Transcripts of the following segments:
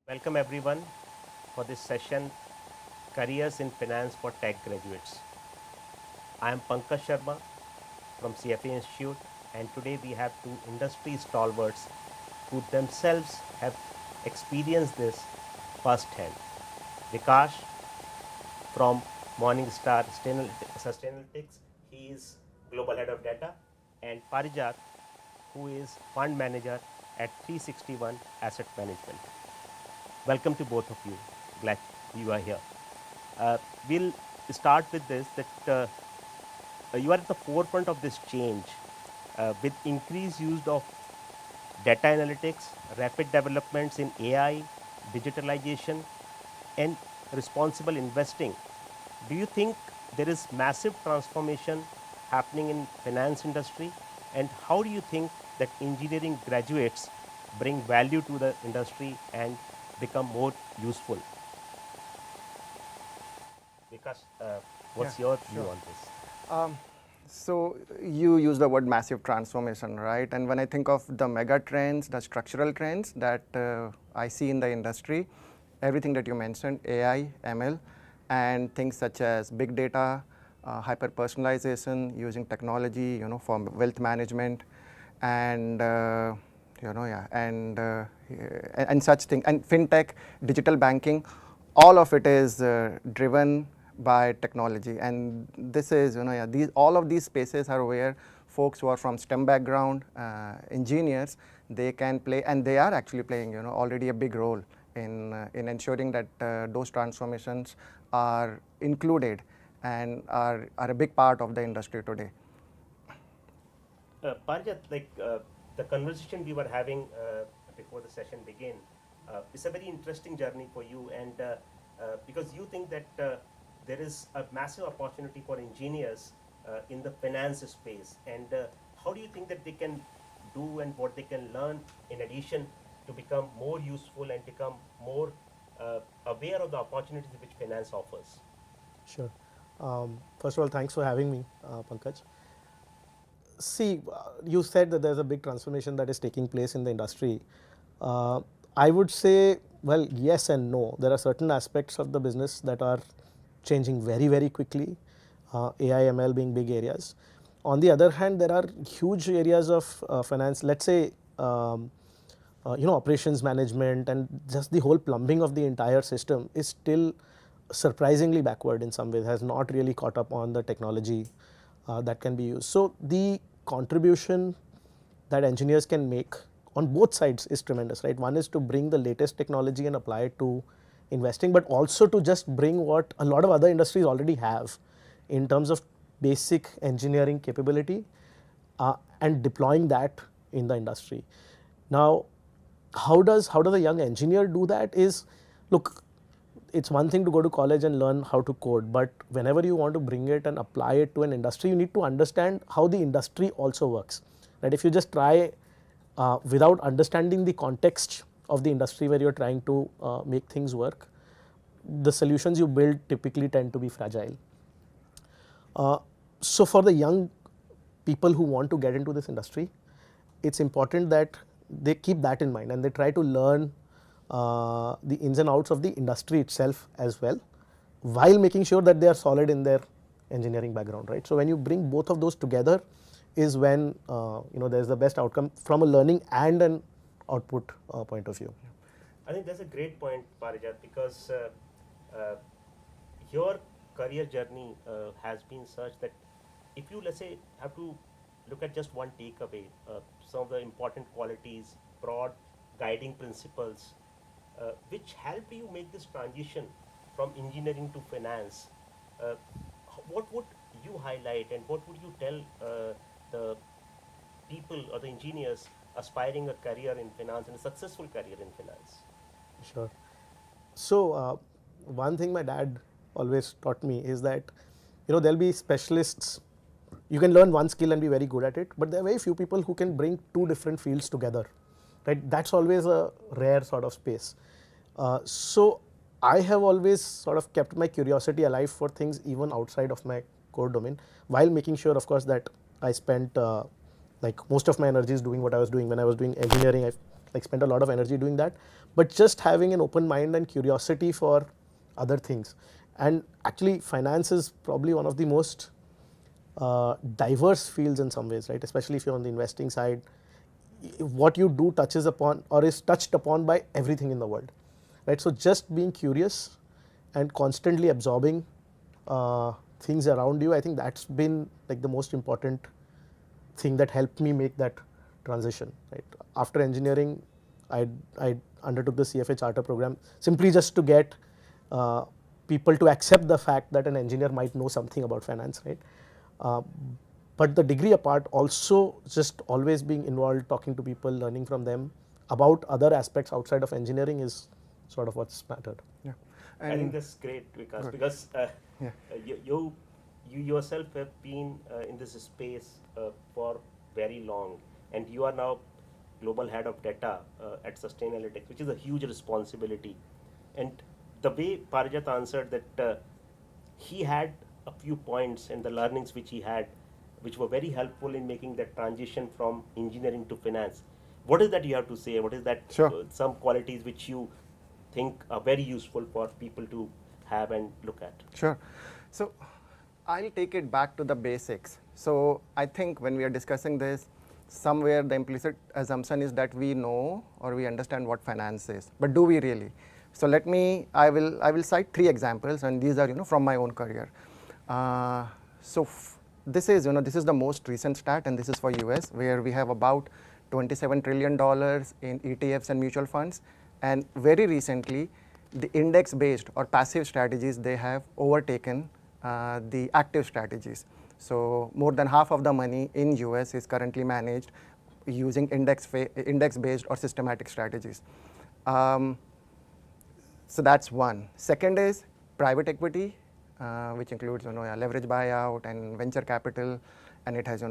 Welcome everyone for this session, Careers in Finance for Tech Graduates. I am Pankaj Sharma from CFA Institute, and today we have two industry stalwarts who themselves have experienced this firsthand. Vikash from Morningstar Sustainalytics, he is Global Head of Data, and Parijat, who is Fund Manager at 361 Asset Management. Welcome to both of you. Glad you are here. We'll start with this that you are at the forefront of this change with increased use of data analytics, rapid developments in AI, digitalization, and responsible investing. Do you think there is massive transformation happening in finance industry, and how do you think that engineering graduates bring value to the industry and become more useful? Because Yeah, what's your view sure. on this? Um, so you use the word massive transformation, right? And when I think of the mega trends, the structural trends that I see in the industry, everything that you mentioned, AI, ML, and things such as big data, hyper personalization, using technology, for wealth management, and and such thing, and fintech, digital banking, all of it is driven by technology. And this is, these all of these spaces are where folks who are from STEM background, engineers, they can play, and they are actually playing, already a big role in ensuring that those transformations are included and are a big part of the industry today. Parijat, the conversation we were having before the session began, it's a very interesting journey for you, and because you think that there is a massive opportunity for engineers in the finance space, and how do you think that they can do and what they can learn in addition to become more useful and become more aware of the opportunities which finance offers? Sure. First of all, thanks for having me, Pankaj. See, you said that there's a big transformation that is taking place in the industry. Uh, I would say, well, yes and no. There are certain aspects of the business that are changing very, very quickly, AI, ML being big areas. On the other hand, there are huge areas of finance, let's say, operations management and just the whole plumbing of the entire system is still surprisingly backward in some ways, has not really caught up on the technology that can be used. So the contribution that engineers can make on both sides is tremendous, right? One is to bring the latest technology and apply it to investing, but also to just bring what a lot of other industries already have in terms of basic engineering capability and deploying that in the industry. Now, how does a young engineer do that is, look, it's one thing to go to college and learn how to code, but whenever you want to bring it and apply it to an industry, you need to understand how the industry also works. Right? If you just try without understanding the context of the industry where you're trying to make things work, the solutions you build typically tend to be fragile. So for the young people who want to get into this industry, it's important that they keep that in mind and they try to learn the ins and outs of the industry itself as well, while making sure that they are solid in their engineering background, right? So when you bring both of those together is when there's the best outcome from a learning and an output point of view. I think that's a great point, Parijat, because uh, your career journey has been such that if you, let's say, have to look at just one takeaway, some of the important qualities, broad guiding principles, which helped you make this transition from engineering to finance, uh, what would you highlight and what would you tell the people or the engineers aspiring a career in finance and a successful career in finance? Sure. So one thing my dad always taught me is that there'll be specialists. You can learn one skill and be very good at it, but there are very few people who can bring two different fields together, right? That's always a rare sort of space. So I have always sort of kept my curiosity alive for things even outside of my core domain, while making sure, of course, that I spent like most of my energies doing what I was doing. When I was doing engineering, I like spend a lot of energy doing that, but just having an open mind and curiosity for other things. And actually finance is probably one of the most diverse fields in some ways, right? Especially if you're on the investing side, what you do touches upon or is touched upon by everything in the world, right? So just being curious and constantly absorbing things around you, I think that's been like the most important thing that helped me make that transition, right? After engineering, I undertook the CFA charter program simply just to get people to accept the fact that an engineer might know something about finance, right? Uh, but the degree apart, also just always being involved, talking to people, learning from them about other aspects outside of engineering is sort of what's mattered. Yeah. I think And that's great, Vikas, good. because Yeah. you yourself have been in this space for very long, and you are now global head of data at Sustainalytics, which is a huge responsibility. And the way Parijat answered that he had a few points and the learnings which he had, which were very helpful in making that transition from engineering to finance. What is that you have to say? What is that Sure. some qualities which you think are very useful for people to have and look at? Sure. So I'll take it back to the basics. So I think when we are discussing this, somewhere the implicit assumption is that we know or we understand what finance is, but do we really? So I will cite 3 examples, and these are from my own career. So this is this is the most recent stat, and this is for US, where we have about $27 trillion in ETFs and mutual funds, and very recently the index based or passive strategies, they have overtaken the active strategies. So more than half of the money in US is currently managed using index based or systematic strategies. So that's one. Second is private equity, which includes leverage buyout and venture capital, and it has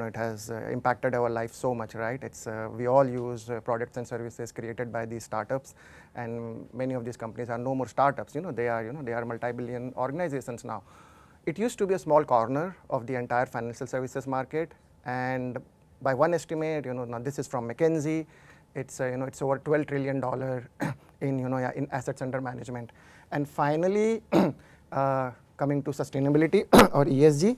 impacted our life so much, right? It's we all use products and services created by these startups, and many of these companies are no more startups. They are multi-billion organizations now. It used to be a small corner of the entire financial services market, and by one estimate, now this is from McKinsey, it's it's over $12 trillion in assets under management. And finally, coming to sustainability or ESG.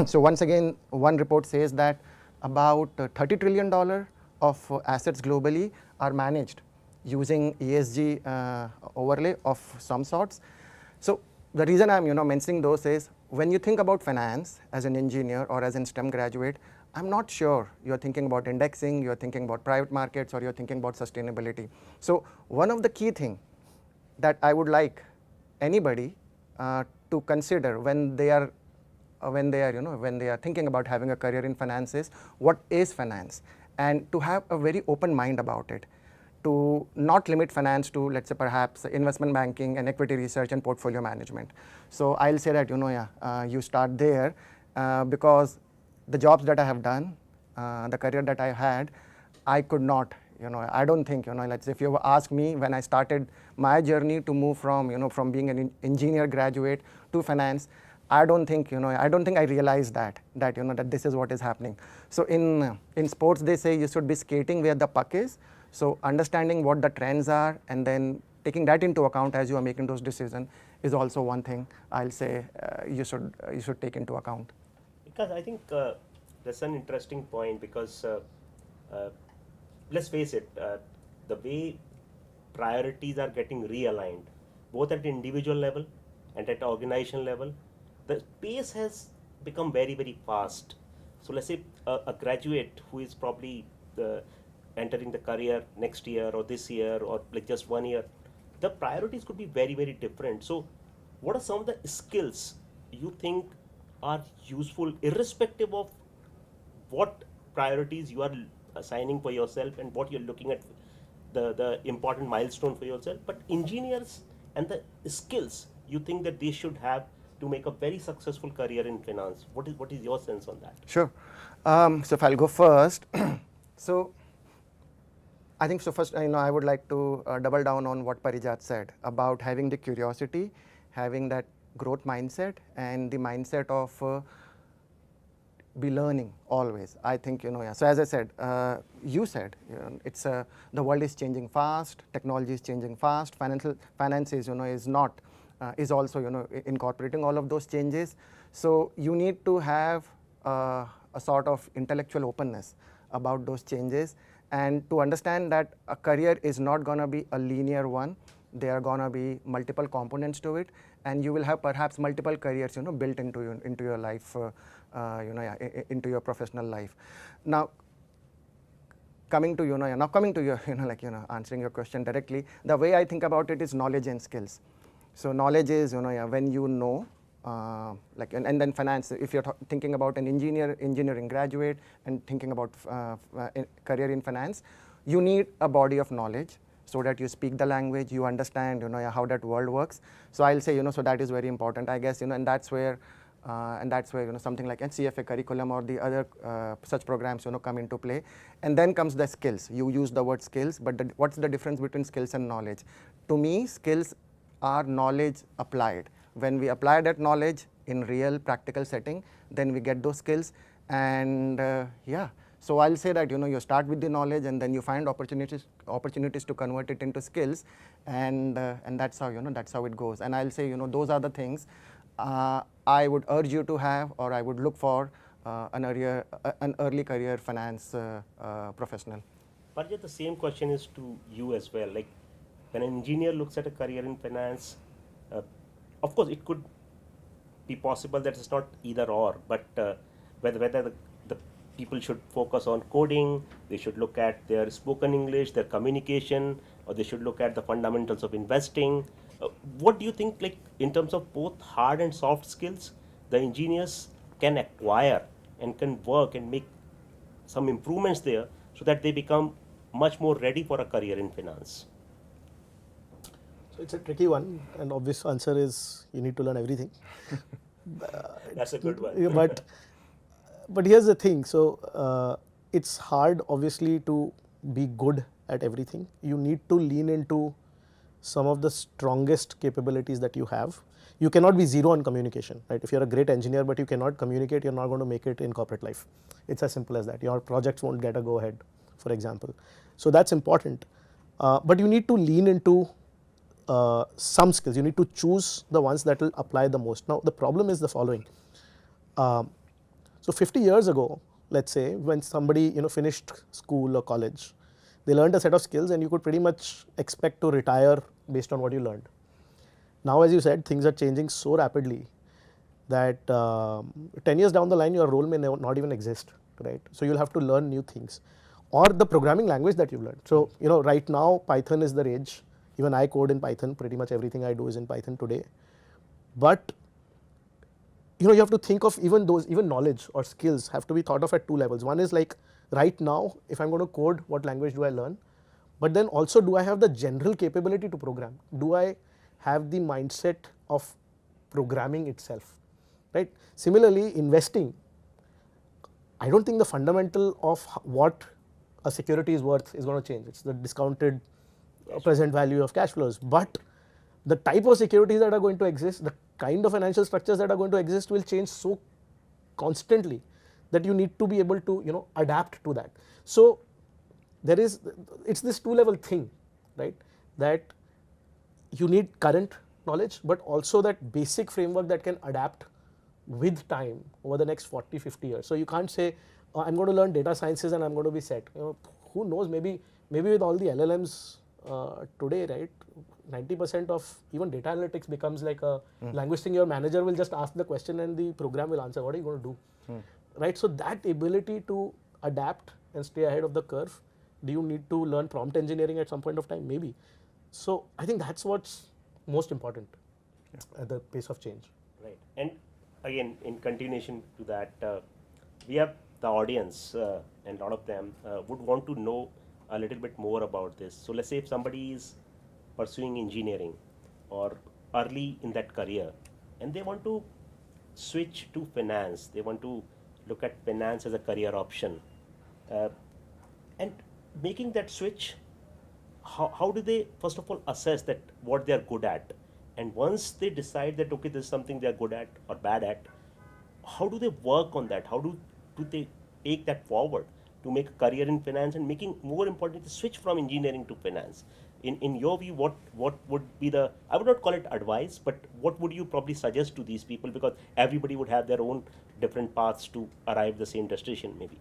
So once again, one report says that about $30 trillion of assets globally are managed using ESG overlay of some sorts. So the reason I'm mentioning those is, when you think about finance as an engineer or as a STEM graduate, I'm not sure you're thinking about indexing, you're thinking about private markets, or you're thinking about sustainability. So one of the key things that I would like anybody to consider when they are thinking about having a career in finance is, what is finance, and to have a very open mind about it, to not limit finance to, let's say, perhaps investment banking and equity research and portfolio management. So I'll say that you start there, because the jobs that I have done, the career that I had, I could not, I don't think, let's say if you ask me when I started my journey to move from, from being an engineer graduate to finance, I don't think, I realized that this is what is happening. So in sports, they say you should be skating where the puck is. So understanding what the trends are and then taking that into account as you are making those decisions is also one thing I'll say you should take into account. Because I think that's an interesting point, because let's face it, the way priorities are getting realigned, both at individual level and at organization level, the pace has become very, very fast. So let's say a graduate who is probably entering the career next year or this year or like just 1 year, the priorities could be very, very different. So what are some of the skills you think are useful irrespective of what priorities you are assigning for yourself and what you're looking at, the important milestone for yourself, but engineers and the skills you think that they should have to make a very successful career in finance? What is your sense on that? Sure. So if I'll go first, so I think so first, I would like to double down on what Parijat said about having the curiosity, having that growth mindset, and the mindset of be learning always. I think, yeah. So as I said, you said, it's the world is changing fast, technology is changing fast, finance is, is not, is also, incorporating all of those changes. So you need to have a sort of intellectual openness about those changes, and to understand that a career is not going to be a linear one. There are going to be multiple components to it, and you will have perhaps multiple careers, built into your life, yeah, into your professional life. Now, coming to your answering your question directly, the way I think about it is knowledge and skills. So knowledge is, yeah, when and then finance, if you're thinking about an engineering graduate and thinking about career in finance, you need a body of knowledge so that you speak the language, you understand, yeah, how that world works. So I'll say, so that is very important, I guess, and that's where something like CFA curriculum or the other such programs, come into play. And then comes the skills. You use the word skills, but what's the difference between skills and knowledge? To me, skills are knowledge applied. When we apply that knowledge in real practical setting, then we get those skills. And yeah, so I'll say that, you start with the knowledge, and then you find opportunities to convert it into skills, and that's how, that's how it goes. And I'll say, those are the things I would urge you to have, or I would look for an early career finance professional. But yet the same question is to you as well. Like, when an engineer looks at a career in finance, of course it could be possible that it's not either or, but whether the people should focus on coding, they should look at their spoken English, their communication, or they should look at the fundamentals of investing. What do you think, like, in terms of both hard and soft skills, the engineers can acquire and can work and make some improvements there so that they become much more ready for a career in finance? So it's a tricky one, and obvious answer is you need to learn everything. That's a good one. Yeah, but here's the thing. So it's hard, obviously, to be good at everything. You need to lean into some of the strongest capabilities that you have. You cannot be zero on communication, right? If you're a great engineer but you cannot communicate, you're not going to make it in corporate life. It's as simple as that. Your projects won't get a go ahead, for example. So that's important. But you need to lean into some skills. You need to choose the ones that will apply the most. Now, the problem is the following. So 50 years ago, let's say, when somebody finished school or college, they learned a set of skills, and you could pretty much expect to retire based on what you learned. Now, as you said, things are changing so rapidly that 10 years down the line, your role may not even exist, right? So you'll have to learn new things, or the programming language that you've learned. So right now, Python is the rage. Even I code in Python. Pretty much everything I do is in Python today. But you have to think of even knowledge or skills have to be thought of at two levels. One is like, right now, if I'm going to code, what language do I learn? But then also, do I have the general capability to program? Do I have the mindset of programming itself, right? Similarly, investing, I don't think the fundamental of what a security is worth is going to change. It's the discounted present value of cash flows. But the type of securities that are going to exist, the kind of financial structures that are going to exist will change so constantly that you need to be able to adapt to that. So it's this two-level thing, right? That you need current knowledge, but also that basic framework that can adapt with time over the next 40, 50 years. So you can't say, I'm going to learn data sciences and I'm going to be set. Who knows, maybe with all the LLMs today, right, 90% of even data analytics becomes like a language thing. Your manager will just ask the question and the program will answer. What are you going to do? Right? So that ability to adapt and stay ahead of the curve, do you need to learn prompt engineering at some point of time? Maybe. So I think that's what's most important at the pace of change. Right. And again, in continuation to that, we have the audience, and a lot of them would want to know a little bit more about this. So let's say if somebody is pursuing engineering or early in that career, and they want to switch to finance, they want to look at finance as a career option, and making that switch, how do they first of all assess that what they are good at? And once they decide that, okay, this is something they are good at or bad at, how do they work on that? How do to take that forward to make a career in finance and making more important to switch from engineering to finance? In your view, what would be the, I would not call it advice, but what would you probably suggest to these people, because everybody would have their own different paths to arrive the same destination maybe?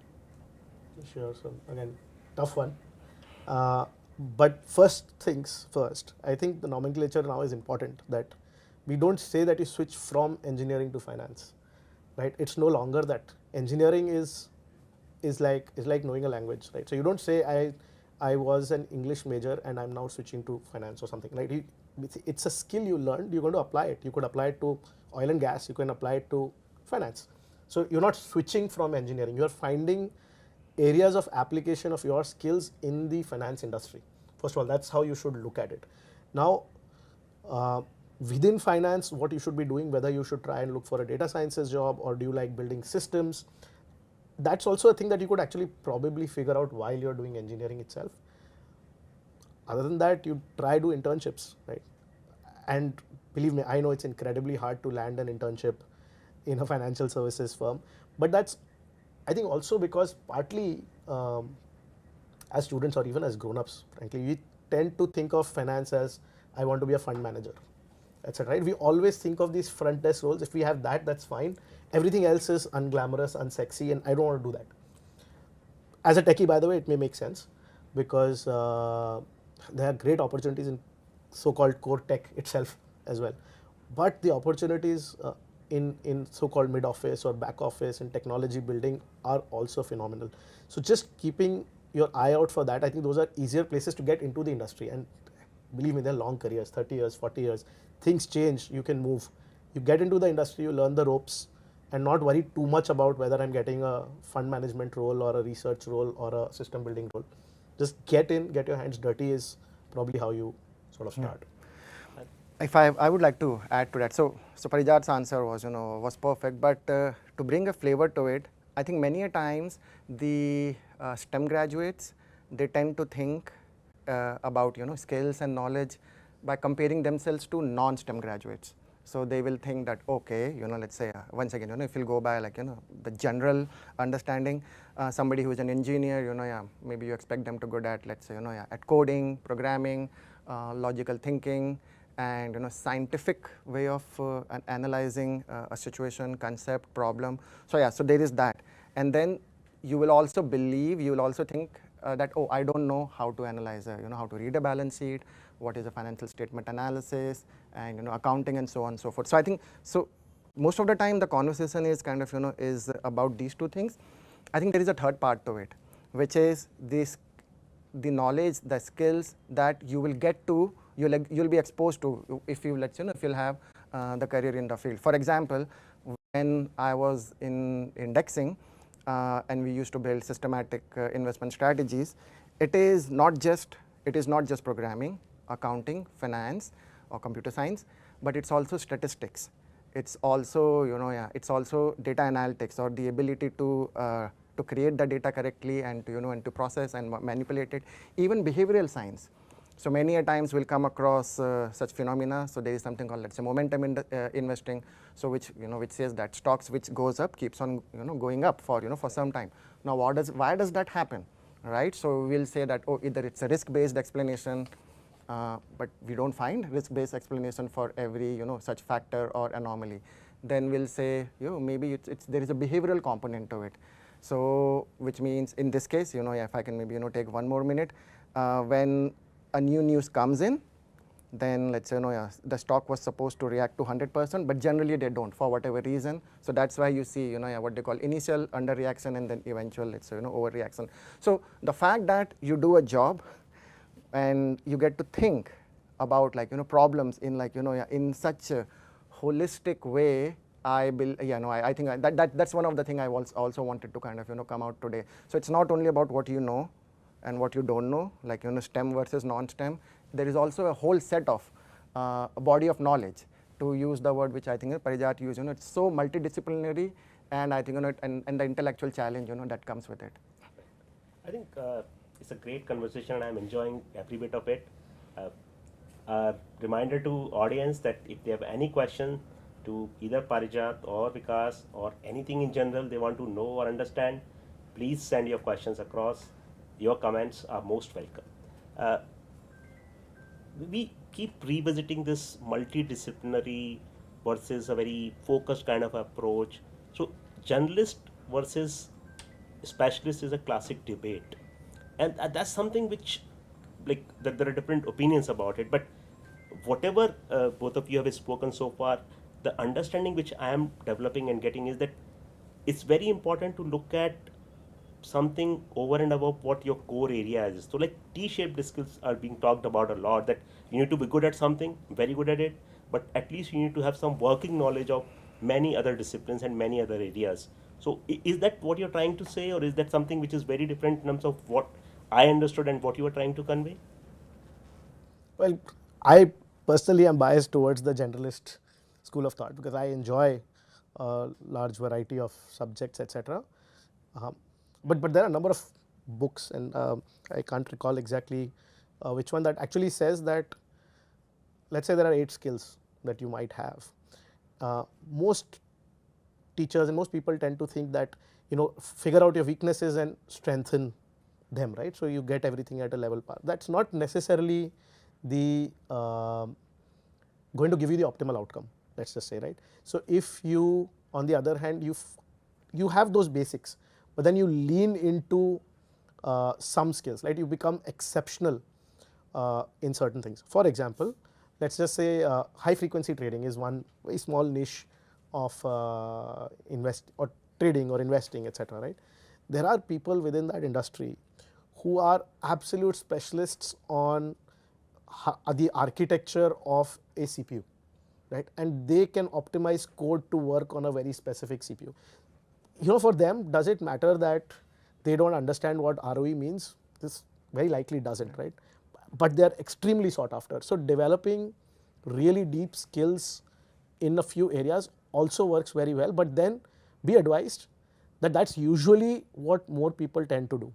Sure. So again, tough one. Uh, but first things first, I think the nomenclature now is important, that we don't say that you switch from engineering to finance, right? It's no longer that. Engineering is like knowing a language, right? So you don't say I was an English major and I'm now switching to finance or something. Like it's a skill you learned. You're going to apply it. You could apply it to oil and gas. You can apply it to finance. So you're not switching from engineering. You're finding areas of application of your skills in the finance industry. First of all, that's how you should look at it. Now, uh, within finance, what you should be doing, whether you should try and look for a data sciences job or do you like building systems, that's also a thing that you could actually probably figure out while you're doing engineering itself. Other than that, you try do internships, right? And believe me, I know it's incredibly hard to land an internship in a financial services firm, but that's, I think, also because partly as students or even as grown-ups, frankly, we tend to think of finance as I want to be a fund manager, etc. Right? We always think of these front desk roles. If we have that, that's fine. Everything else is unglamorous, unsexy, and I don't want to do that. As a techie, by the way, it may make sense because there are great opportunities in so-called core tech itself as well. But the opportunities in so-called mid-office or back office and technology building are also phenomenal. So just keeping your eye out for that, I think those are easier places to get into the industry. And believe me, they're long careers, 30 years, 40 years. Things change, you can move. You get into the industry, you learn the ropes, and not worry too much about whether I'm getting a fund management role or a research role or a system building role. Just get in, get your hands dirty is probably how you sort of start. If I would like to add to that. So Parijat's answer was perfect, but to bring a flavor to it, I think many a times the STEM graduates, they tend to think about skills and knowledge by comparing themselves to non-STEM graduates. So they will think that, okay, let's say once again, if you'll go by the general understanding, somebody who is an engineer, yeah, maybe you expect them to go at, let's say, yeah, at coding, programming, logical thinking, and scientific way of analyzing a situation, concept, problem. So yeah, so there is that. And then you will also think that, oh, I don't know how to analyze, how to read a balance sheet, what is a financial statement analysis, and accounting, and so on and so forth. So I think, so most of the time the conversation is kind of is about these two things. I think there is a third part to it, which is the knowledge, the skills that you will get to, you'll be exposed to if you if you'll have the career in the field. For example, when I was in indexing and we used to build systematic investment strategies, it is not just programming, accounting, finance, or computer science, but it's also statistics. It's also it's also data analytics, or the ability to create the data correctly and to and to process and manipulate it. Even behavioral science. So many a times we'll come across such phenomena. So there is something called, let's say, momentum investing. So which says that stocks which goes up keeps on going up for for some time. Now why does that happen, right? So we'll say that, oh, either it's a risk-based explanation, but we don't find risk-based explanation for every such factor or anomaly. Then we'll say maybe there is a behavioral component to it. So which means in this case, if I can maybe take one more minute, when a new news comes in, then let's say the stock was supposed to react to 100%, but generally they don't for whatever reason. So that's why you see what they call initial underreaction and then eventual, let's say, overreaction. So the fact that you do a job and you get to think about problems in in such a holistic way, I think that's one of the things I also wanted to kind of come out today. So it's not only about what you know and what you don't know, like STEM versus non-STEM. There is also a whole set of a body of knowledge, to use the word which I think Parijat used. It's so multidisciplinary, and I think and the intellectual challenge that comes with it. I think it's a great conversation and I'm enjoying every bit of it. A reminder to audience that if they have any question, to either Parijat or Vikas or anything in general they want to know or understand, please send your questions across. Your comments are most welcome. Uh, we keep revisiting this multidisciplinary versus a very focused kind of approach. So, journalist versus specialist is a classic debate, and that's something which, like, that there are different opinions about it. But whatever both of you have spoken so far, the understanding which I am developing and getting is that it's very important to look at something over and above what your core area is. So, like, T-shaped skills are being talked about a lot. That you need to be good at something, very good at it, but at least you need to have some working knowledge of many other disciplines and many other areas. So, is that what you're trying to say, or is that something which is very different in terms of what I understood and what you were trying to convey? Well, I personally am biased towards the generalist school of thought because I enjoy a large variety of subjects, etc. Um, but there are a number of books, and I can't recall exactly which one that actually says that, let's say there are 8 skills that you might have. Most teachers and most people tend to think that, figure out your weaknesses and strengthen them, right? So you get everything at a level par. That's not necessarily the going to give you the optimal outcome, let's just say, right? So if you, on the other hand, you have those basics, but then you lean into some skills, right? You become exceptional in certain things. For example, let's just say high frequency trading is one very small niche of invest or trading or investing, etc., right? There are people within that industry who are absolute specialists on the architecture of a CPU, right? And they can optimize code to work on a very specific CPU. For them, does it matter that they don't understand what ROE means? This very likely doesn't, right? But they are extremely sought after. So developing really deep skills in a few areas also works very well, but then be advised that that's usually what more people tend to do,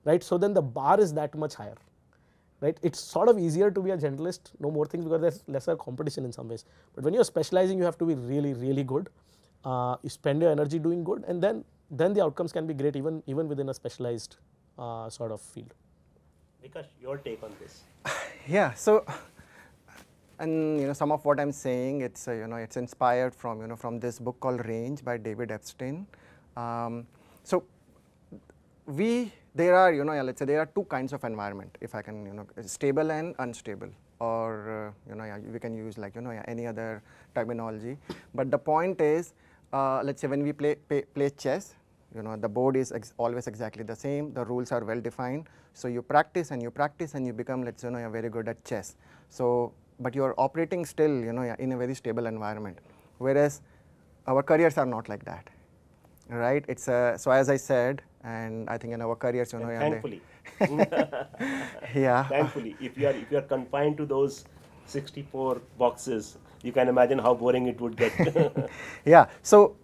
right? So then the bar is that much higher, right? It's sort of easier to be a generalist, know more things because there's lesser competition in some ways. But when you're specializing, you have to be really, really good. You spend your energy doing good, and then the outcomes can be great even within a specialized sort of field. Vikas, your take on this? Yeah, so, and some of what I'm saying, it's it's inspired from from this book called Range by David Epstein. So there are let's say there are two kinds of environment, if I can stable and unstable, or we can use like any other terminology. But the point is, let's say when we play chess, the board is always exactly the same, the rules are well defined, so you practice and you practice and you become, let's say you're very good at chess. So but you are operating still in a very stable environment, whereas our careers are not like that, right? It's so as I said, and I think in our careers Thankfully. yeah. Thankfully, if you are confined to those 64 boxes, you can imagine how boring it would get. Yeah, so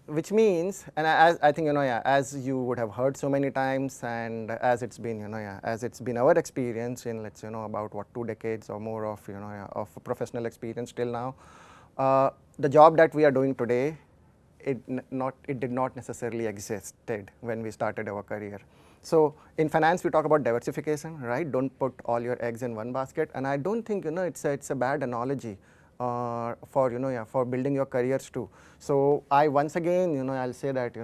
which means, and as I think as you would have heard so many times, and as it's been as it's been our experience in, let's about what 2 decades or more of of professional experience till now, the job that we are doing today, it did not necessarily existed when we started our career. So in finance we talk about diversification, right? Don't put all your eggs in one basket, and I don't think it's a bad analogy for for building your careers too. So I once again I'll say that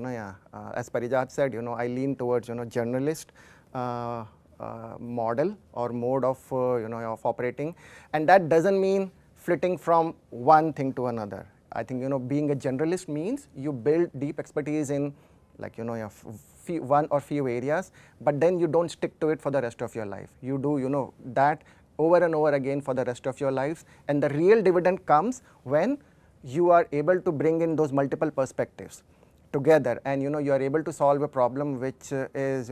as Parijat said, I lean towards journalist model or mode of of operating, and that doesn't mean flitting from one thing to another. I think being a generalist means you build deep expertise in like one or few areas, but then you don't stick to it for the rest of your life. You do that over and over again for the rest of your lives, and the real dividend comes when you are able to bring in those multiple perspectives together, and you are able to solve a problem which is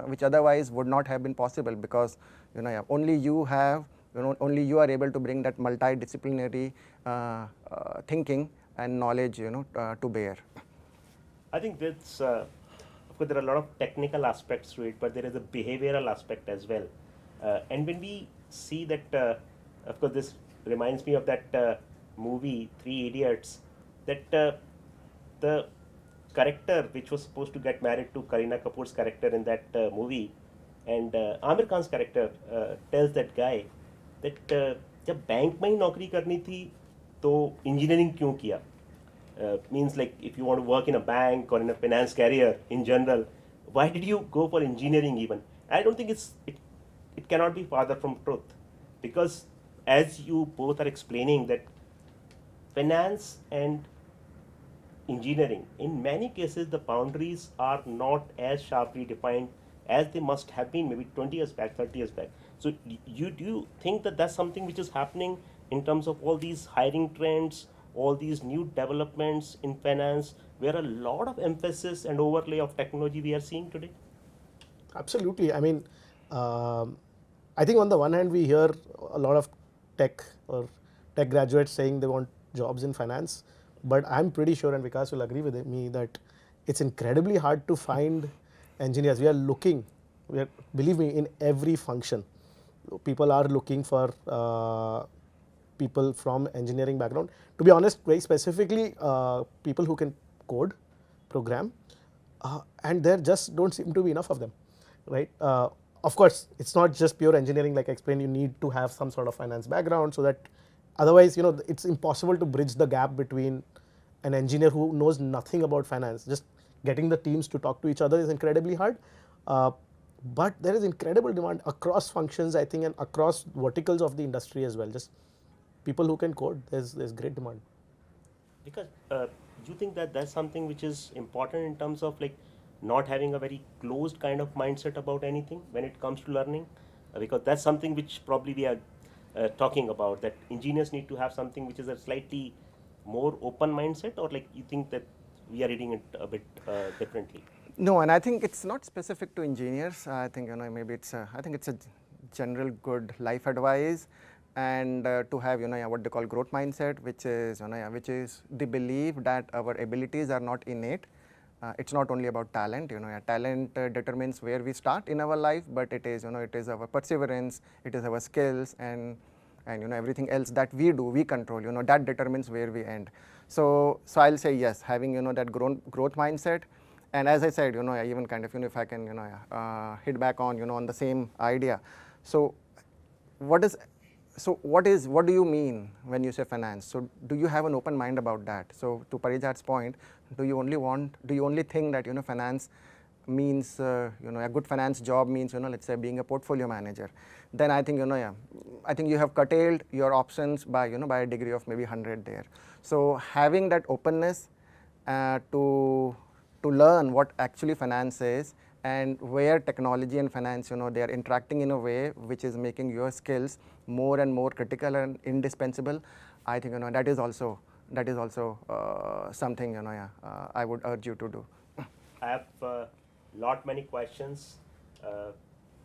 which otherwise would not have been possible, because only you have only you are able to bring that multidisciplinary thinking and knowledge to bear. I think that's, of course, there are a lot of technical aspects to it, but there is a behavioral aspect as well. And when we see that, of course, this reminds me of that movie Three Idiots that the character which was supposed to get married to Kareena Kapoor's character in that movie, and Amir Khan's character tells that guy that जब bank में ही नौकरी करनी थी तो engineering क्यों किया. Means like if you want to work in a bank or in a finance career in general, why did you go for engineering even? I don't think it cannot be farther from truth, because as you both are explaining that finance and engineering, in many cases the boundaries are not as sharply defined as they must have been maybe 20 years back, 30 years back. So you do you think that that's something which is happening in terms of all these hiring trends, all these new developments in finance, where a lot of emphasis and overlay of technology we are seeing today? Absolutely. I mean, I think on the one hand we hear a lot of tech or tech graduates saying they want jobs in finance, but I'm pretty sure, and Vikas will agree with me, that it's incredibly hard to find engineers. We are looking, believe me, in every function. People are looking for people from engineering background. To be honest, very specifically, people who can code, program, and there just don't seem to be enough of them, right? Of course, it's not just pure engineering. Like I explained, you need to have some sort of finance background, so that otherwise, it's impossible to bridge the gap between an engineer who knows nothing about finance. Just getting the teams to talk to each other is incredibly hard. But there is incredible demand across functions, I think, and across verticals of the industry as well. Just people who can code, there's great demand. Because you think that that's something which is important in terms of like not having a very closed kind of mindset about anything when it comes to learning. Because that's something which probably we are talking about, that engineers need to have something which is a slightly more open mindset, or like you think that we are reading it a bit differently? No, and I think it's not specific to engineers. I think maybe I think it's a general good life advice, and to have what they call growth mindset, which is which is the belief that our abilities are not innate. It's not only about talent. Talent determines where we start in our life, but it is it is our perseverance, it is our skills, and everything else that we do, we control. That determines where we end. So I'll say yes, having that growth mindset. And as I said, I even kind of if I can hit back on on the same idea. So what do you mean when you say finance? So do you have an open mind about that? So to Parijat's point, do you only think that finance means a good finance job means let's say being a portfolio manager? Then I think I think you have curtailed your options by by a degree of maybe 100 there. So having that openness to learn what actually finance is, and where technology and finance they are interacting in a way which is making your skills more and more critical and indispensable. I think that is also something I would urge you to do. I have lot many questions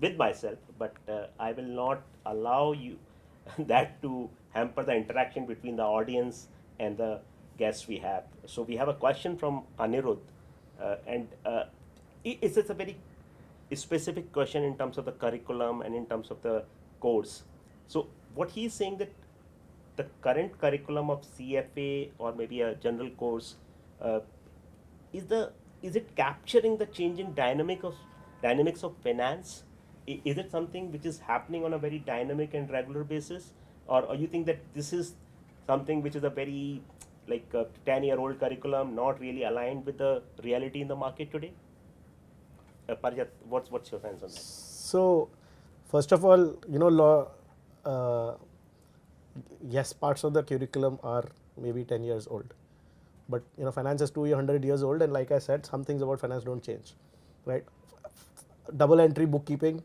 with myself, but I will not allow you that to hamper the interaction between the audience and the guests we have. So we have a question from Anirudh, and it's a very specific question in terms of the curriculum and in terms of the course. So what he's saying that the current curriculum of CFA or maybe a general course, uh, is it capturing the changing dynamics of finance? Is it something which is happening on a very dynamic and regular basis, or you think that this is something which is a very like a 10-year-old curriculum, not really aligned with the reality in the market today? Parijat, what's your sense on that? So, first of all, yes, parts of the curriculum are maybe 10 years old, but finance is 200 years old, and like I said, some things about finance don't change, right? Double entry bookkeeping,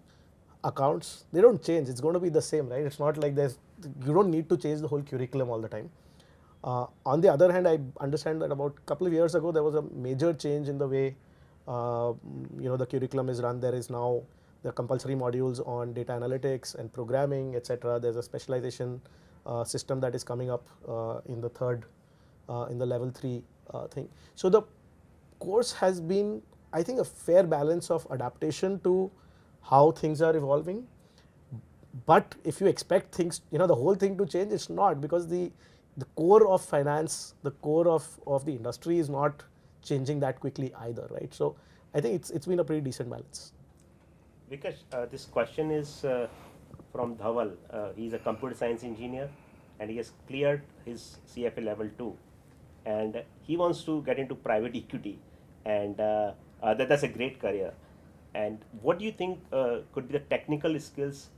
accounts, they don't change. It's going to be the same, right? It's not like you don't need to change the whole curriculum all the time. On the other hand, I understand that about a couple of years ago there was a major change in the way the curriculum is run. There is now the compulsory modules on data analytics and programming, etc. There's a specialization system that is coming up in the level 3 thing. So the course has been, I think, a fair balance of adaptation to how things are evolving. But if you expect things, the whole thing to change, it's not, because the the core of finance, the core of the industry is not changing that quickly either, right? So I think it's been a pretty decent balance. Because this question is from Dhaval. He's a computer science engineer and he has cleared his CFA level 2 and he wants to get into private equity and that's a great career. And what do you think could be the technical skills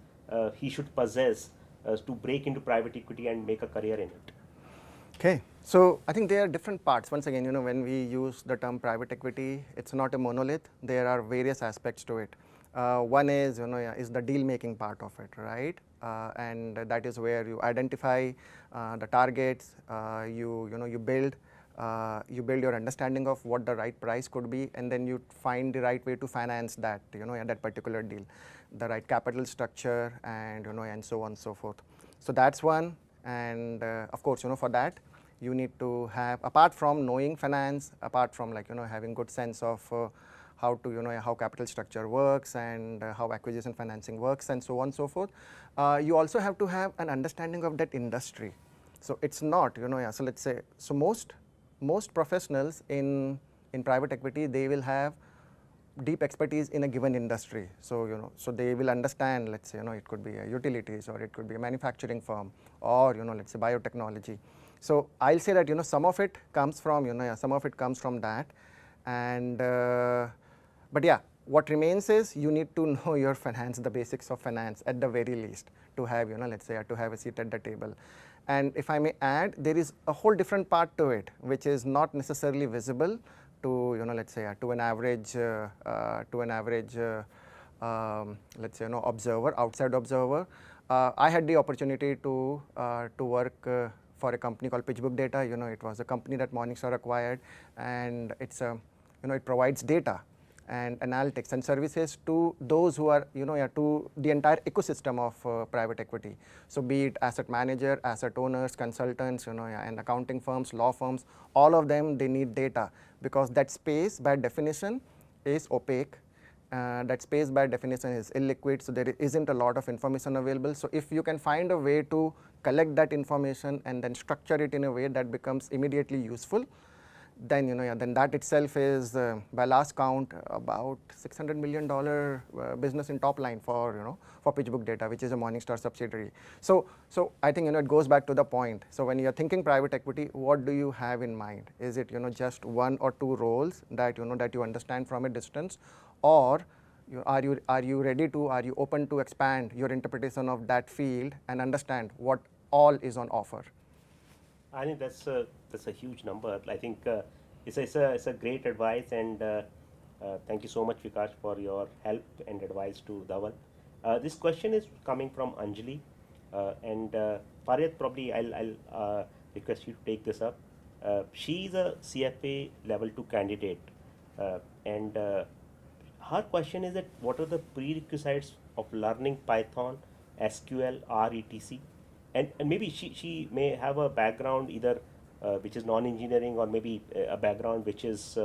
he should possess to break into private equity and make a career in it? Okay, so I think there are different parts. Once again, when we use the term private equity, it's not a monolith. There are various aspects to it. One is, yeah, is the deal making part of it, right? And that is where you identify the targets, you build your understanding of what the right price could be, and then you find the right way to finance that, that particular deal, the right capital structure, and and so on and so forth. So that's one. And of course, for that you need to have, apart from knowing finance, apart from having good sense of how to how capital structure works and how acquisition financing works and so on and so forth, you also have to have an understanding of that industry. So it's not so let's say, so most professionals in private equity, they will have deep expertise in a given industry. So so they will understand, let's say, it could be a utilities, or it could be a manufacturing firm, or let's say biotechnology. So I'll say that some of it comes from some of it comes from that. And but yeah, what remains is you need to know your finance, the basics of finance at the very least, to have let's say, to have a seat at the table. And if I may add, there is a whole different part to it which is not necessarily visible to let's say, to an average let's say, observer, outside observer. I had the opportunity to work for a company called PitchBook Data. It was a company that Morningstar acquired, and it's a it provides data and analytics and services to those who are to the entire ecosystem of private equity. So be it asset manager, asset owners, consultants, and accounting firms, law firms, all of them, they need data, because that space by definition is opaque. That space by definition is illiquid, so there isn't a lot of information available. So if you can find a way to collect that information and then structure it in a way that becomes immediately useful, then then that itself is by last count about $600 million business in top line for for PitchBook Data, which is a Morningstar subsidiary. So I think it goes back to the point. So when you're thinking private equity, what do you have in mind? Is it just one or two roles that that you understand from a distance, or are you ready to, are you open to expand your interpretation of that field and understand what all is on offer? I think that's a huge number. I think it's a great advice, and thank you so much, Vikash, for your help and advice to Dhaval. This question is coming from Anjali, and Faryat, probably I'll request you to take this up. She's a CFA level 2 candidate, and her question is that what are the prerequisites of learning Python, SQL, R, etc. And maybe she may have a background either which is non-engineering, or maybe a background which is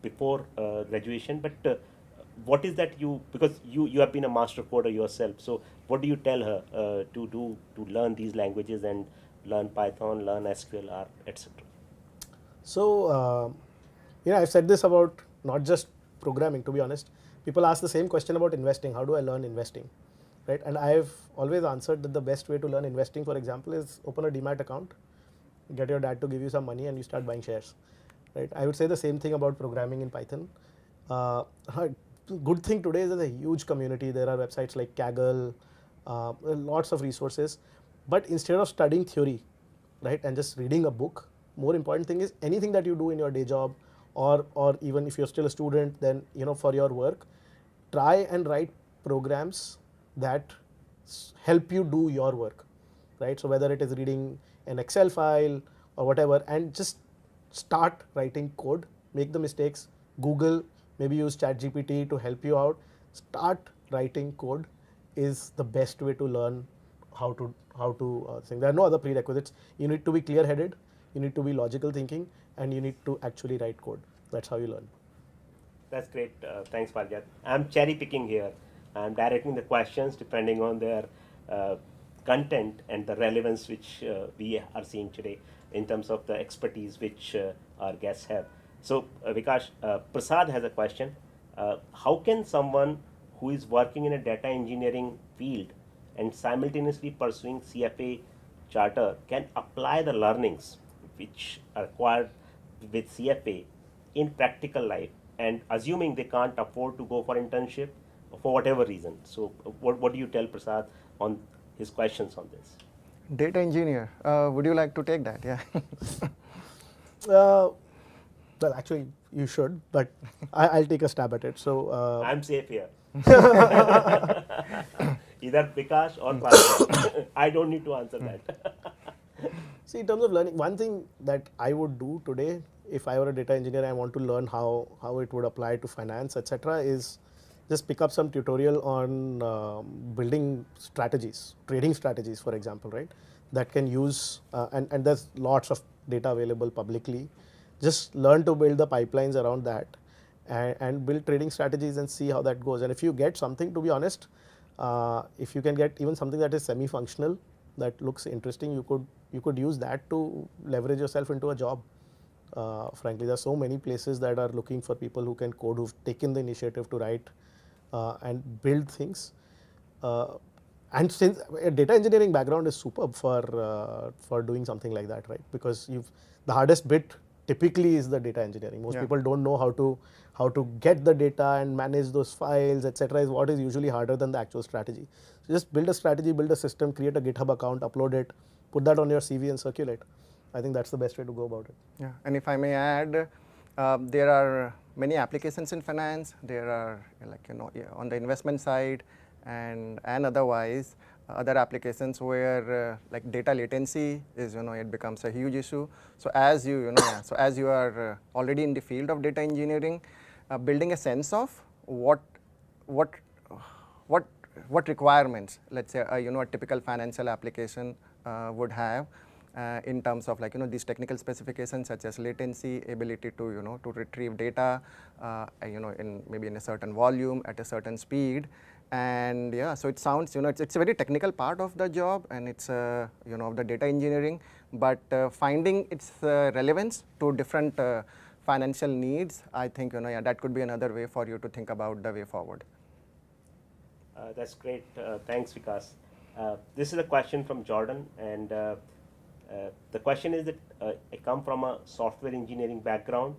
before graduation. But what is that because you have been a master coder yourself. So what do you tell her to do to learn these languages and learn Python, learn SQL, R, etc.? So, I've said this about not just programming, to be honest. People ask the same question about investing. How do I learn investing? Right? And I've always answered that the best way to learn investing, for example, is open a demat account, get your dad to give you some money, and you start buying shares. Right? I would say the same thing about programming in Python. Good thing today is there's a huge community. There are websites like Kaggle, lots of resources. But instead of studying theory, right, and just reading a book, more important thing is anything that you do in your day job, or even if you're still a student, then for your work, try and write programs that help you do your work, right? So whether it is reading an Excel file or whatever, and just start writing code, make the mistakes, Google, maybe use ChatGPT to help you out. Start writing code is the best way to learn how to think. There are no other prerequisites. You need to be clear-headed, you need to be logical thinking, and you need to actually write code. That's how you learn. That's great. Thanks, Faryat. I'm cherry picking here. I'm directing the questions depending on their content and the relevance which we are seeing today in terms of the expertise which our guests have. So, Vikash, Prasad has a question. How can someone who is working in a data engineering field and simultaneously pursuing CFA charter can apply the learnings which are acquired with CFA in practical life, and assuming they can't afford to go for internship for whatever reason? So, what do you tell Prasad on his questions on this? Data engineer, would you like to take that? Yeah. Uh, well, actually, you should, but I'll take a stab at it. So, I'm safe here. Either Vikash or Bhaskar. I don't need to answer that. see, in terms of learning, one thing that I would do today, if I were a data engineer, I want to learn how it would apply to finance, etc., is just pick up some tutorial on building strategies, trading strategies, for example, right? That can use and there's lots of data available publicly. Just learn to build the pipelines around that, and build trading strategies and see how that goes. And if you get something, to be honest, if you can get even something that is semi-functional that looks interesting, you could use that to leverage yourself into a job. Frankly, there are so many places that are looking for people who can code, who've taken the initiative to write and build things. Uh, and since a data engineering background is superb for doing something like that, right? Because the hardest bit typically is the data engineering. Most people don't know how to get the data and manage those files, etc. Is what is usually harder than the actual strategy. So just build a strategy, build a system, create a GitHub account, upload it, put that on your CV and circulate. I think that's the best way to go about it. Yeah, and if I may add, there are many applications in finance. There are yeah, on the investment side and otherwise other applications where like data latency is it becomes a huge issue. So as yeah, so as you are already in the field of data engineering, building a sense of what what what what requirements, let's say a typical financial application would have in terms of these technical specifications such as latency, ability to to retrieve data in maybe in a certain volume at a certain speed. And yeah, so it sounds it's a very technical part of the job, and it's of the data engineering, but finding its relevance to different financial needs, I think yeah, that could be another way for you to think about the way forward. That's great. Thanks, Vikas. This is a question from Jordan, and the question is that I come from a software engineering background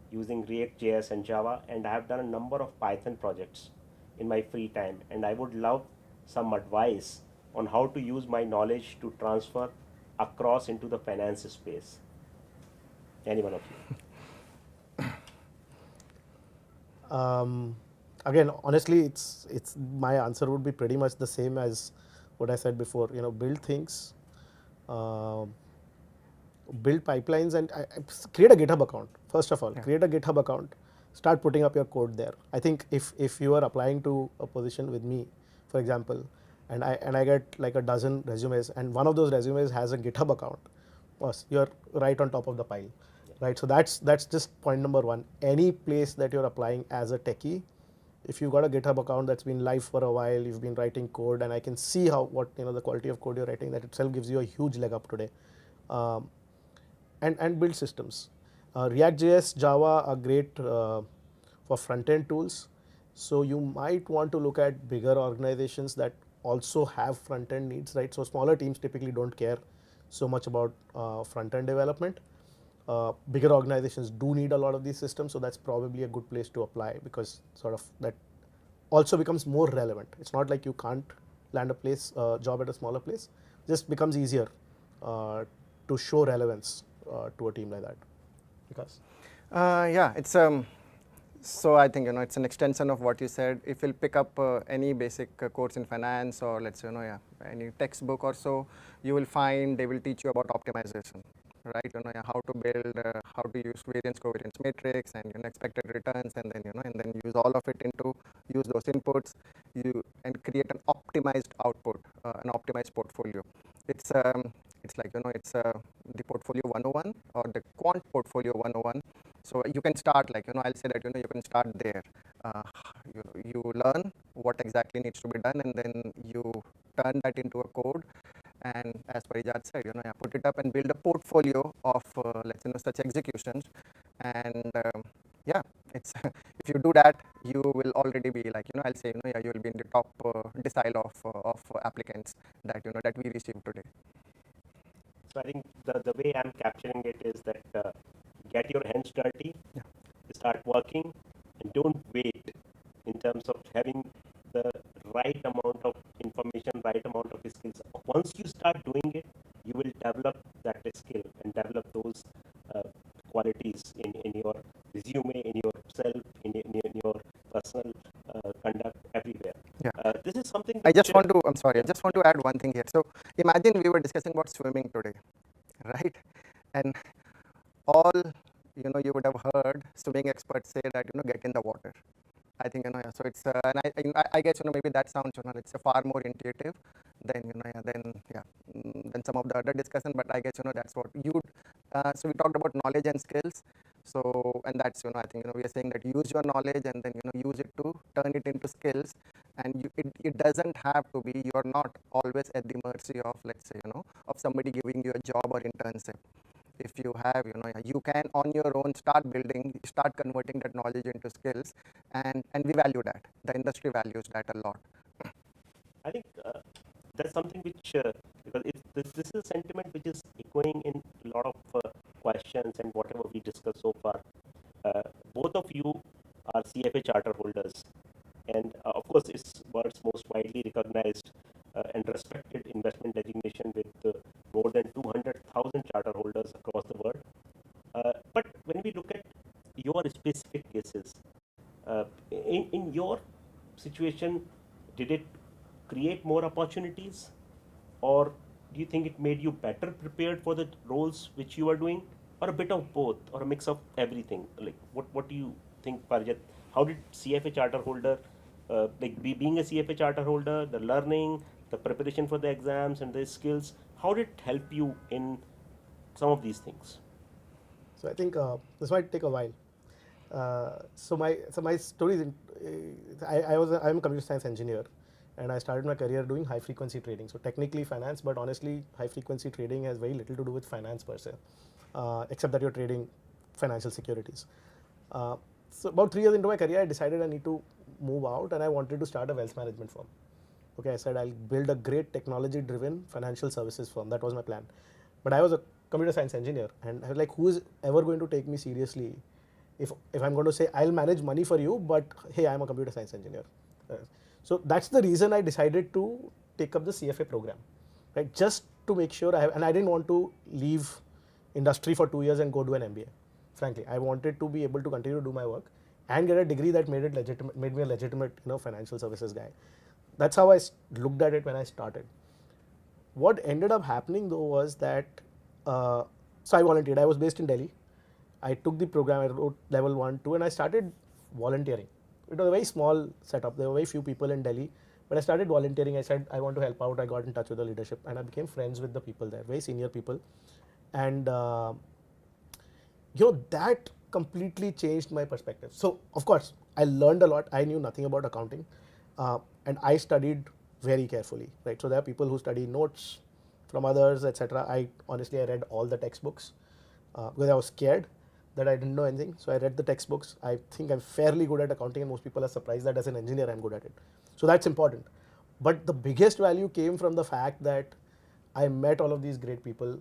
using React JS and Java, and I have done a number of Python projects in my free time, and I would love some advice on how to use my knowledge to transfer across into the finance space. Any one of you? Again, honestly, it's my answer would be pretty much the same as what I said before. Build things, build pipelines, and create a GitHub account. First of all, create a GitHub account. Start putting up your code there. I think if you are applying to a position with me, for example, and I get like a dozen resumes, and one of those resumes has a GitHub account, boss, you're right on top of the pile, right? So that's just point number one. Any place that you're applying as a techie, if you've got a GitHub account that's been live for a while, you've been writing code, and I can see what the quality of code you're writing, that itself gives you a huge leg up today. And build systems. React.js, Java are great for front-end tools. So you might want to look at bigger organizations that also have front-end needs, right? So smaller teams typically don't care so much about front-end development. Bigger organizations do need a lot of these systems, so that's probably a good place to apply, because sort of that also becomes more relevant. It's not like you can't land a job at a smaller place. It just becomes easier to show relevance to a team like that. Because Yeah, it's so I think it's an extension of what you said. If you'll pick up any basic course in finance, or let's say yeah, any textbook or so, you will find they will teach you about optimization, right? Yeah, how to build, how to use variance covariance matrix and expected returns, and then and then use all of it into use those inputs, and create an optimized output, an optimized portfolio. It's like it's the portfolio 101 or the quant portfolio 101. So you can start I'll say that you can start there. You learn what exactly needs to be done, and then you turn that into a code, and as Parijat said, put it up and build a portfolio of let's such executions. And yeah, it's if you do that, you will already be like, I'll say, yeah, you will be in the top decile of applicants that that we receive today. So I think the way I'm capturing it is that get your hands dirty, Yeah. start working, and don't wait in terms of having the right amount of information, right amount of skills. Once you start doing it, you will develop that skill and develop those uh, qualities in your resume, in yourself, in your personal conduct everywhere. Yeah. This is something I which just want to, I'm sorry, I yeah, just want to add one thing here. So imagine we were discussing about swimming today, right? And all, you would have heard swimming experts say that, get in the water. I think, yeah, so it's, and I guess, maybe that sounds, it's a far more intuitive than, yeah, than some of the other discussion, but I guess, that's what you, so we talked about knowledge and skills. So, and that's, I think, we are saying that use your knowledge and then, use it to turn it into skills. And it doesn't have to be, you're not always at the mercy of, let's say, of somebody giving you a job or internship. If you have, you can on your own start building, start converting that knowledge into skills, and we value that. The industry values that a lot. I think that's something which, because this is a sentiment which is echoing in a lot of questions and whatever we discussed so far. Both of you are CFA charter holders, and of course, it's world's most widely recognized and respected investment designation with more than 200,000 charter holders across the world. But when we look at your specific cases, in your situation, did it create more opportunities, or do you think it made you better prepared for the roles which you are doing, or a bit of both, or a mix of everything? Like, what do you think, Parjat? How did CFA charter holder, being a CFA charter holder, the learning, the preparation for the exams, and the skills, how did it help you in some of these things? So I think this might take a while. So my story is I'm a computer science engineer, and I started my career doing high frequency trading. So technically finance, but honestly, high frequency trading has very little to do with finance per se, except that you're trading financial securities. Uh, so about 3 years into my career, I decided I need to move out, and I wanted to start a wealth management firm. Okay, I said I'll build a great technology driven financial services firm. That was my plan. But I was a computer science engineer, and I was like, who is ever going to take me seriously if I'm going to say I'll manage money for you, but hey, I'm a computer science engineer. Uh, so that's the reason I decided to take up the CFA program, right? Just to make sure and I didn't want to leave industry for 2 years and go do an MBA. Frankly, I wanted to be able to continue to do my work and get a degree that made me a legitimate, financial services guy. That's how I looked at it when I started. What ended up happening though was that, so I volunteered. I was based in Delhi. I took the program, I wrote level 1, 2, and I started volunteering. It was a very small setup. There were very few people in Delhi, but I started volunteering. I said, I want to help out. I got in touch with the leadership, and I became friends with the people there, very senior people. And that completely changed my perspective. So of course I learned a lot. I knew nothing about accounting, and I studied very carefully, right? So there are people who study notes from others, etc. I read all the textbooks because I was scared that I didn't know anything. So I read the textbooks. I think I'm fairly good at accounting, and most people are surprised that as an engineer I'm good at it. So that's important. But the biggest value came from the fact that I met all of these great people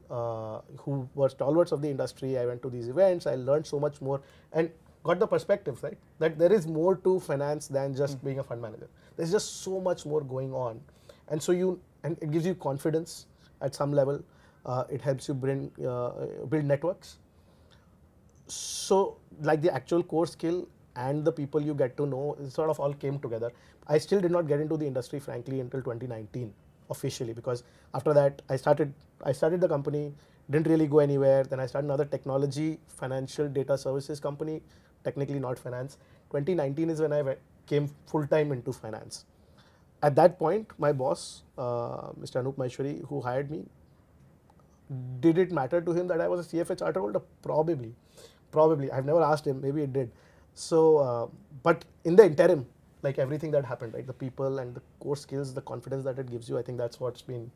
who were stalwarts of the industry. I went to these events. I learned so much more and got the perspective, right? That there is more to finance than just being a fund manager. There's just so much more going on, and and it gives you confidence at some level. It helps you build networks. So like the actual core skill and the people you get to know, it sort of all came together. I still did not get into the industry frankly until 2019 officially, because after that I started the company, didn't really go anywhere. Then I started another technology financial data services company, technically not finance. 2019 is when I came full time into finance. At that point my boss, Mr. Anup Maheshwari, who hired me, did it matter to him that I was a CFA charter holder? Probably. Probably. I've never asked him. Maybe it did. So, but in the interim, like everything that happened, right? The people and the core skills, the confidence that it gives you, I think that's what's been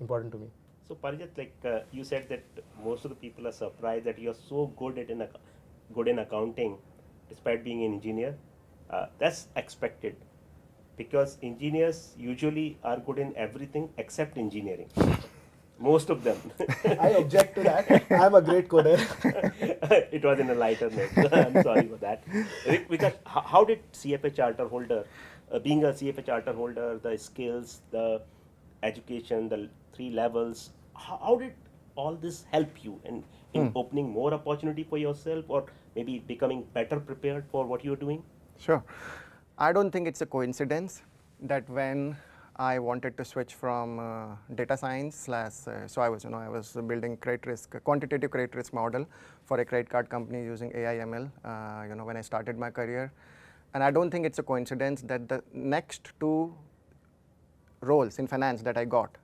important to me. So Parijat, like you said that most of the people are surprised that you're so good in accounting, despite being an engineer. That's expected because engineers usually are good in everything except engineering. Most of them. I object to that. I'm a great coder. It was in a lighter note. I'm sorry for that. Because how did CFA charter holder, being a CFA charter holder, the skills, the education, the three levels, how did all this help you in opening more opportunity for yourself or maybe becoming better prepared for what you're doing? Sure. I don't think it's a coincidence that when I wanted to switch from data science slash, so I was building credit risk, quantitative credit risk model for a credit card company using AI ML, when I started my career. And I don't think it's a coincidence that the next two roles in finance that I got.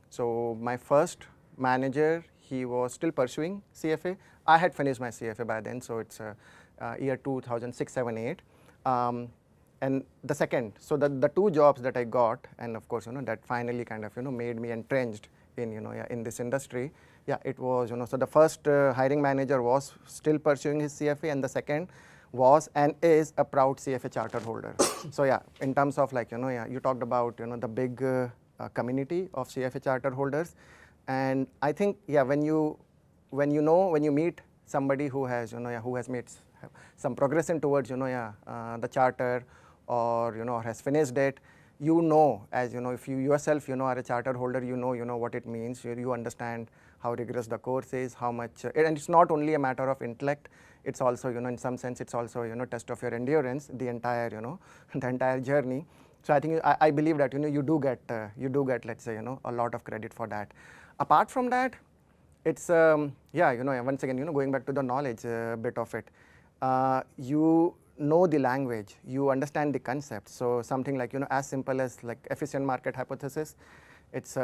So my first manager, he was still pursuing CFA. I had finished my CFA by then, so it's year 2006, 7, 8. And the second, so the two jobs that I got, and of course, that finally kind of, made me entrenched in, in this industry. Yeah, it was, so the first hiring manager was still pursuing his CFA, and the second was and is a proud CFA charter holder. So yeah, in terms of like, you talked about, the big community of CFA charter holders. And I think, yeah, when you meet somebody who has, who has made some progression towards, the charter or, or has finished it, as if you yourself, are a charter holder, you know what it means. You understand how rigorous the course is, how much, and it's not only a matter of intellect, it's also, in some sense, it's also, test of your endurance, the entire, the entire journey. So I think, I believe that, you do get, let's say, a lot of credit for that. Apart from that, it's, yeah, once again, going back to the knowledge bit of it, you know the language, you understand the concept. So something like, as simple as like efficient market hypothesis, it's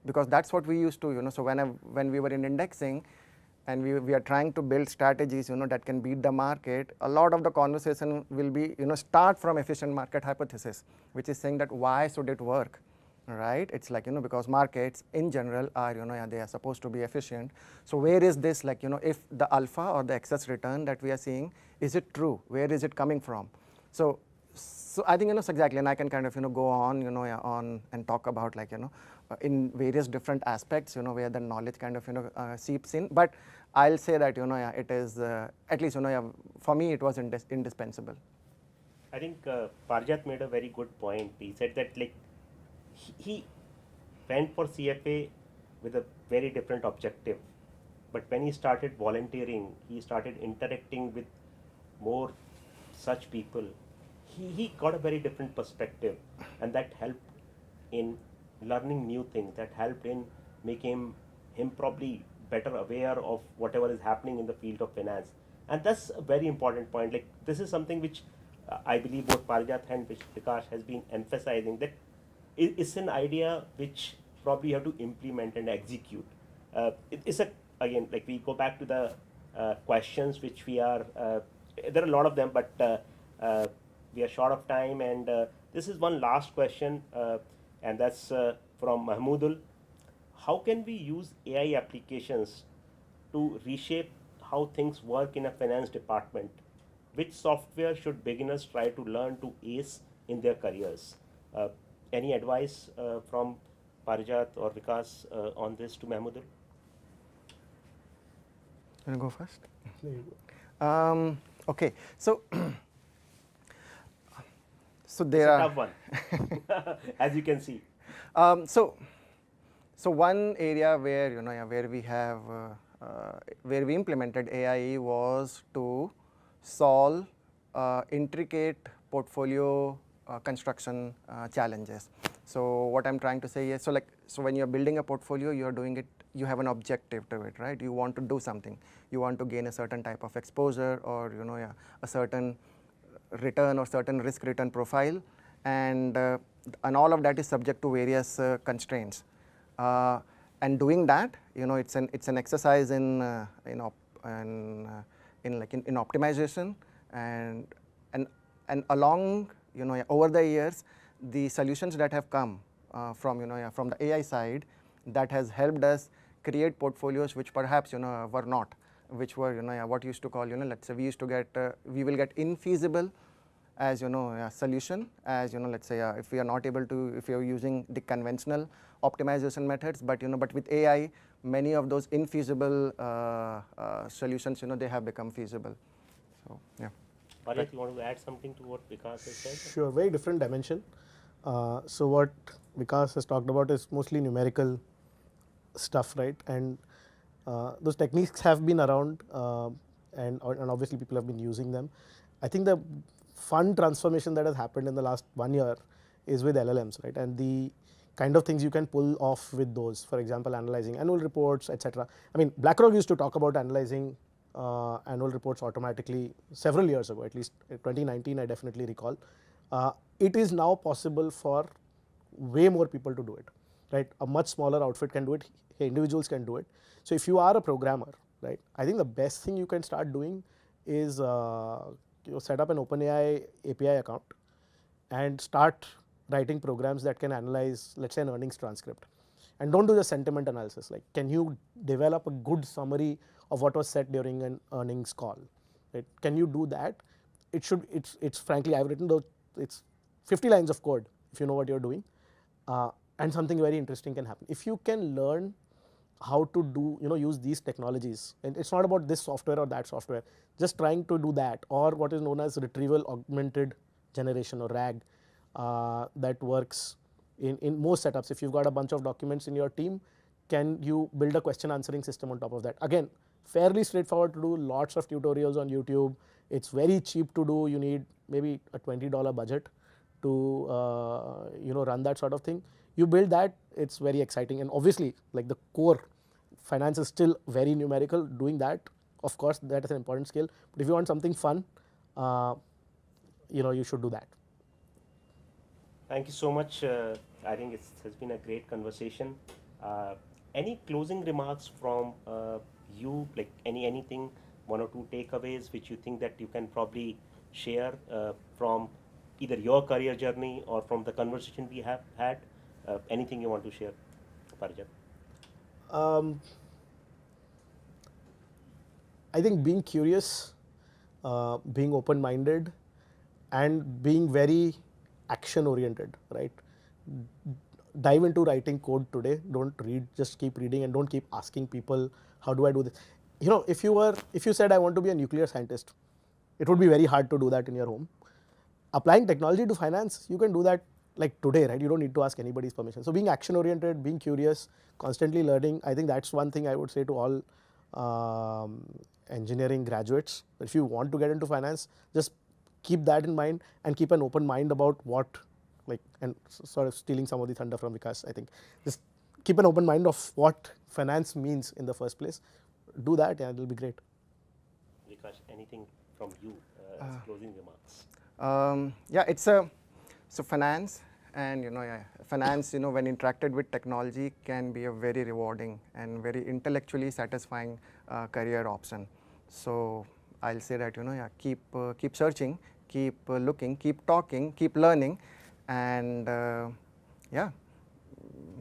because that's what we used to, so when we were in indexing and we are trying to build strategies, that can beat the market, a lot of the conversation will be, start from efficient market hypothesis, which is saying that why should it work? Right? It's like, because markets in general are, they are supposed to be efficient. So where is this, like, if the alpha or the excess return that we are seeing, is it true? Where is it coming from? So I think, so exactly, and I can kind of, go on, on and talk about like, in various different aspects, where the knowledge kind of, seeps in. But I'll say that, it is, at least, for me, it was indispensable. I think Parjat made a very good point. He said that like he went for CFA with a very different objective. But when he started volunteering, he started interacting with more such people. He got a very different perspective, and that helped in learning new things. That helped in making him probably better aware of whatever is happening in the field of finance. And that's a very important point. Like this is something which I believe both Parijat and Vikash has been emphasizing, that it's an idea which probably you have to implement and execute. It's a, again, like we go back to the questions which we are, there are a lot of them, but we are short of time, and this is one last question, and that's from Mahmoodul. How can we use AI applications to reshape how things work in a finance department? Which software should beginners try to learn to ace in their careers? Any advice from Parijat or Vikas on this to Mahmoodul? You want to go first? There you go. Okay, so so It's there a are tough one, as you can see. so one area where where we have where we implemented AI was to solve intricate portfolio construction challenges. So what I'm trying to say is, so when you're building a portfolio, you're doing it, you have an objective to it, right? You want to do something, you want to gain a certain type of exposure, or a certain return or certain risk return profile, and all of that is subject to various constraints. And doing that, it's an exercise in in optimization, and along over the years, the solutions that have come from from the AI side that has helped us create portfolios which perhaps were not, which were what used to call, let's say we used to get we will get infeasible as a solution, as let's say if we are not able to, if you are using the conventional optimization methods, but but with AI many of those infeasible solutions, they have become feasible. So yeah. Parjat, you want to add something to what Vikas has said? Sure, very different dimension. So what Vikas has talked about is mostly numerical stuff, right? And those techniques have been around, and obviously people have been using them. I think the fun transformation that has happened in the last 1 year is with LLMs, right? And the kind of things you can pull off with those, for example, analyzing annual reports, etc. I mean, BlackRock used to talk about analyzing annual reports automatically several years ago, at least 2019, I definitely recall. It is now possible for way more people to do it, right? A much smaller outfit can do it, individuals can do it. So if you are a programmer, right, I think the best thing you can start doing is set up an OpenAI API account and start writing programs that can analyze, let's say, an earnings transcript. And don't do the sentiment analysis. Like, can you develop a good summary of what was said during an earnings call? Right? Can you do that? It's frankly, I've written those, it's 50 lines of code if you know what you're doing, and something very interesting can happen. If you can learn how to do, use these technologies, and it's not about this software or that software, just trying to do that, or what is known as retrieval augmented generation, or RAG, that works in most setups. If you've got a bunch of documents in your team, can you build a question answering system on top of that? Again, fairly straightforward to do, lots of tutorials on YouTube. It's very cheap to do. You need maybe a $20 budget to run that sort of thing. You build that, it's very exciting. And obviously, like, the core finance is still very numerical. Doing that, of course, that is an important skill. But if you want something fun, you should do that. Thank you so much. I think it has been a great conversation. Any closing remarks from you, like anything, one or two takeaways which you think that you can probably share from either your career journey or from the conversation we have had? Anything you want to share, Parijat? I think being curious, being open-minded, and being very action-oriented, right? Dive into writing code today. Don't read, just keep reading, and don't keep asking people, how do I do this? If you said I want to be a nuclear scientist, it would be very hard to do that in your home. Applying technology to finance, you can do that like today, right? You don't need to ask anybody's permission. So being action-oriented, being curious, constantly learning, I think that's one thing I would say to all engineering graduates. If you want to get into finance, just keep that in mind and keep an open mind about what, and sort of stealing some of the thunder from Vikas, I think, just keep an open mind of what finance means in the first place. Do that, yeah, it'll be great. Vikas, anything from you as closing remarks? Yeah, so finance, and finance, when interacted with technology, can be a very rewarding and very intellectually satisfying career option. So I'll say that keep searching, keep looking, keep talking, keep learning, and yeah,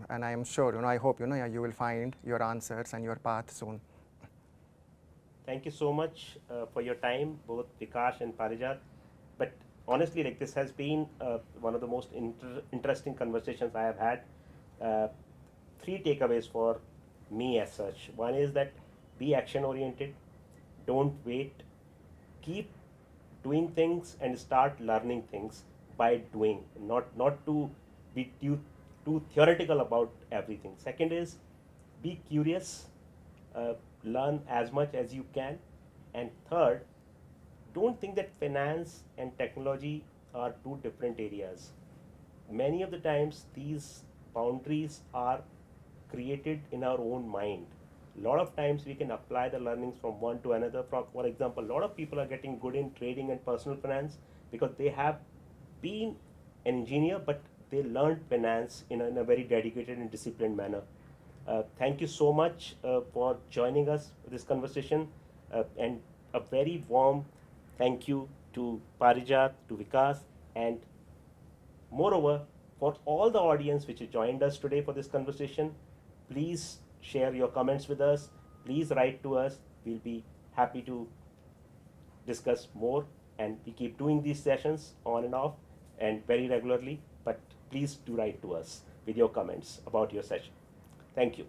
and I am sure, I hope you will find your answers and your path soon. Thank you so much for your time, both Vikas and Parijat. But honestly, like, this has been one of the most interesting conversations I have had. Three takeaways for me as such. One is that be action oriented, don't wait, keep doing things and start learning things by doing, not to be too theoretical about everything. Second is be curious, learn as much as you can. And third, don't think that finance and technology are two different areas. Many of the times, these boundaries are created in our own mind. A lot of times, we can apply the learnings from one to another. For example, a lot of people are getting good in trading and personal finance because they have been an engineer, but they learned finance in a very dedicated and disciplined manner. Thank you so much for joining us for this conversation, and a very warm thank you to Parijat, to Vikas, and moreover, for all the audience which joined us today for this conversation. Please share your comments with us. Please write to us. We'll be happy to discuss more, and we keep doing these sessions on and off and very regularly, but please do write to us with your comments about your session. Thank you.